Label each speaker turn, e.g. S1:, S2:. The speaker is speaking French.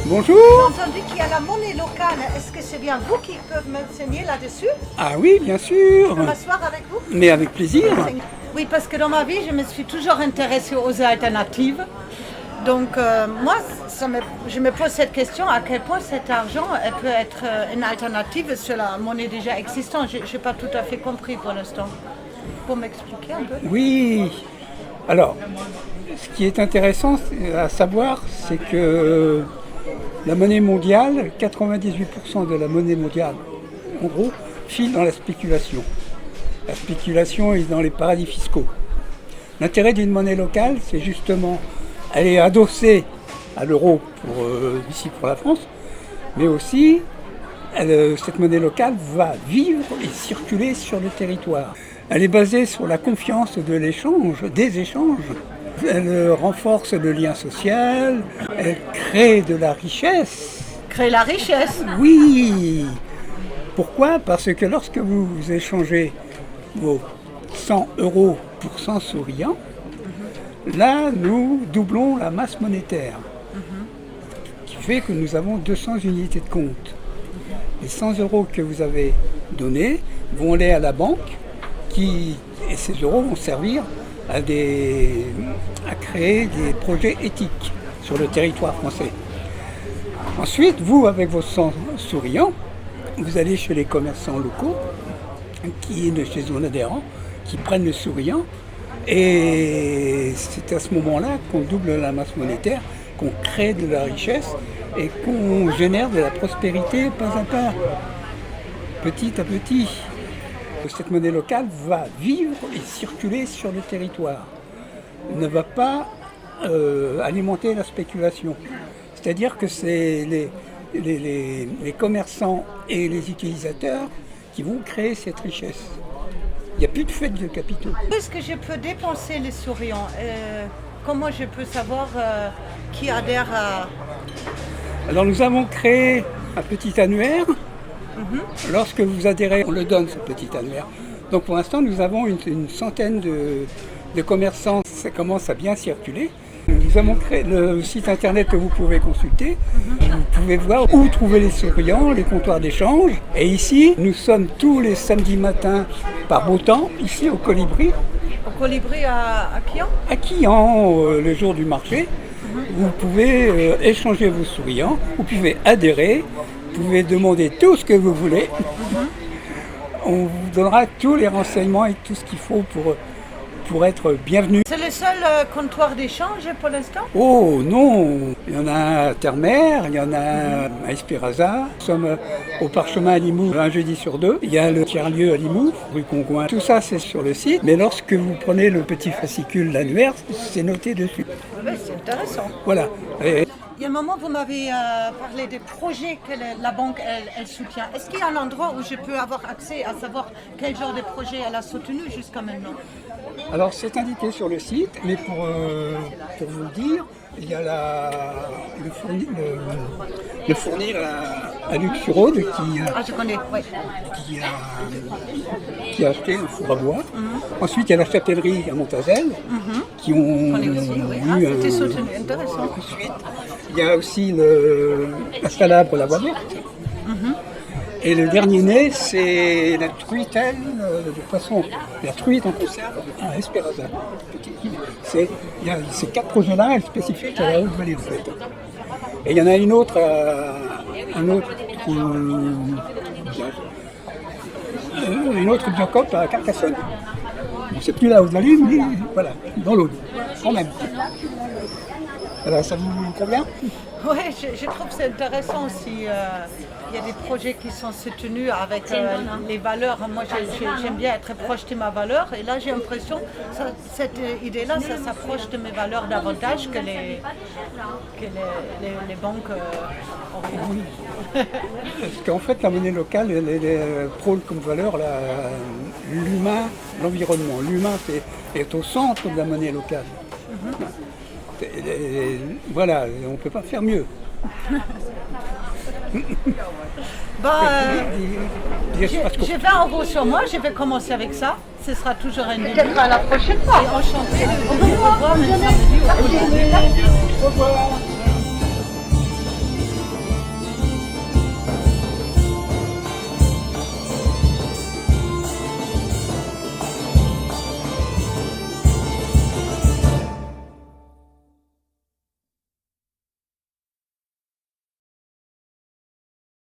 S1: Bonjour.
S2: J'ai entendu qu'il y a la monnaie locale. Est-ce que c'est bien vous qui pouvez m'enseigner là-dessus?
S1: Ah oui, bien sûr.
S2: Je peux m'asseoir avec vous?
S1: Mais avec plaisir.
S2: Oui, parce que dans ma vie, je me suis toujours intéressée aux alternatives. Donc moi, je me pose cette question, à quel point cet argent elle peut être une alternative sur la monnaie déjà existante. Je n'ai pas tout à fait compris pour l'instant. Pour m'expliquer un peu?
S1: Oui. Alors, ce qui est intéressant à savoir, c'est que la monnaie mondiale, 98% de la monnaie mondiale, en gros, file dans la spéculation. La spéculation est dans les paradis fiscaux. L'intérêt d'une monnaie locale, c'est justement, elle est adossée à l'euro ici pour la France, mais aussi, cette monnaie locale va vivre et circuler sur le territoire. Elle est basée sur la confiance de l'échange, des échanges. Elle renforce le lien social, elle crée de la richesse.
S2: Créer la richesse?
S1: Oui. Pourquoi? Parce que lorsque vous échangez vos 100 € pour 100 souriants, là, nous doublons la masse monétaire, qui fait que nous avons 200 unités de compte. Les 100 € que vous avez donnés vont aller à la banque, et ces euros vont servir à créer des projets éthiques sur le territoire français. Ensuite, vous, avec vos 100 souriants, vous allez chez les commerçants locaux, chez nos adhérents, qui prennent le souriant, et c'est à ce moment-là qu'on double la masse monétaire, qu'on crée de la richesse et qu'on génère de la prospérité pas à pas, petit à petit. Cette monnaie locale va vivre et circuler sur le territoire, ne va pas alimenter la spéculation. C'est-à-dire que c'est les commerçants et les utilisateurs qui vont créer cette richesse. Il n'y a plus de fête de capitaux.
S2: Est-ce que je peux dépenser les souriants? Comment je peux savoir qui adhère à...
S1: Alors nous avons créé un petit annuaire. Lorsque vous adhérez, on le donne, ce petit annuaire. Donc pour l'instant, nous avons une centaine de commerçants. Ça commence à bien circuler. Nous avons créé le site internet que vous pouvez consulter. Vous pouvez voir où trouver les souriants, les comptoirs d'échange. Et ici, nous sommes tous les samedis matins par beau temps, ici au Colibri.
S2: Au Colibri à Quillan?
S1: À Quillan, le jour du marché. Vous pouvez échanger vos souriants, vous pouvez adhérer. Vous pouvez demander tout ce que vous voulez. On vous donnera tous les renseignements et tout ce qu'il faut pour être bienvenu.
S2: C'est le seul comptoir d'échange pour l'instant?
S1: Oh non! Il y en a à Terre-Mer, il y en a à Espéraza. Nous sommes au Parchemin à Limoux un jeudi sur deux. Il y a le tiers-lieu à Limoux, rue Congoin. Tout ça, c'est sur le site. Mais lorsque vous prenez le petit fascicule, l'annuaire, c'est noté dessus.
S2: Oui, c'est intéressant.
S1: Voilà.
S2: Il y a un moment, vous m'avez parlé des projets que la banque elle soutient. Est-ce qu'il y a un endroit où je peux avoir accès à savoir quel genre de projet elle a soutenu jusqu'à maintenant?
S1: Alors c'est indiqué sur le site, mais pour vous le dire, il y a le fournir à Luc Suraude
S2: je connais, oui.
S1: qui a acheté un four à bois. Ensuite, il y a la chapellerie à Montazel, qui ont eu
S2: c'était soutenu, intéressant.
S1: Ensuite, il y a aussi la Salabre, la voie verte. Et le dernier né, c'est la truitelle de poisson, la truite en conserve à Espéraza. Il y a ces 4 projets-là, spécifiques à la Haute-Vallée en fait. Et il y en a une autre biocop à Carcassonne. Bon, c'est plus la Haute-Vallée, mais voilà, dans l'Aude, quand même. Alors, ça vous convient?
S2: Oui, je trouve que c'est intéressant aussi. Il y a des projets qui sont soutenus avec les valeurs. Moi, j'aime bien être proche de ma valeur. Et là, j'ai l'impression que cette idée-là, ça s'approche de mes valeurs davantage que les banques
S1: Oui. Parce qu'en fait, la monnaie locale, elle prône comme valeur l'humain, l'environnement. L'humain est au centre de la monnaie locale. Voilà, on ne peut pas faire mieux.
S2: Je vais en gros sur moi, je vais commencer avec ça. Ce sera toujours un début. Peut-être à la prochaine fois. Et enchanté de vous revoir.
S1: Au revoir.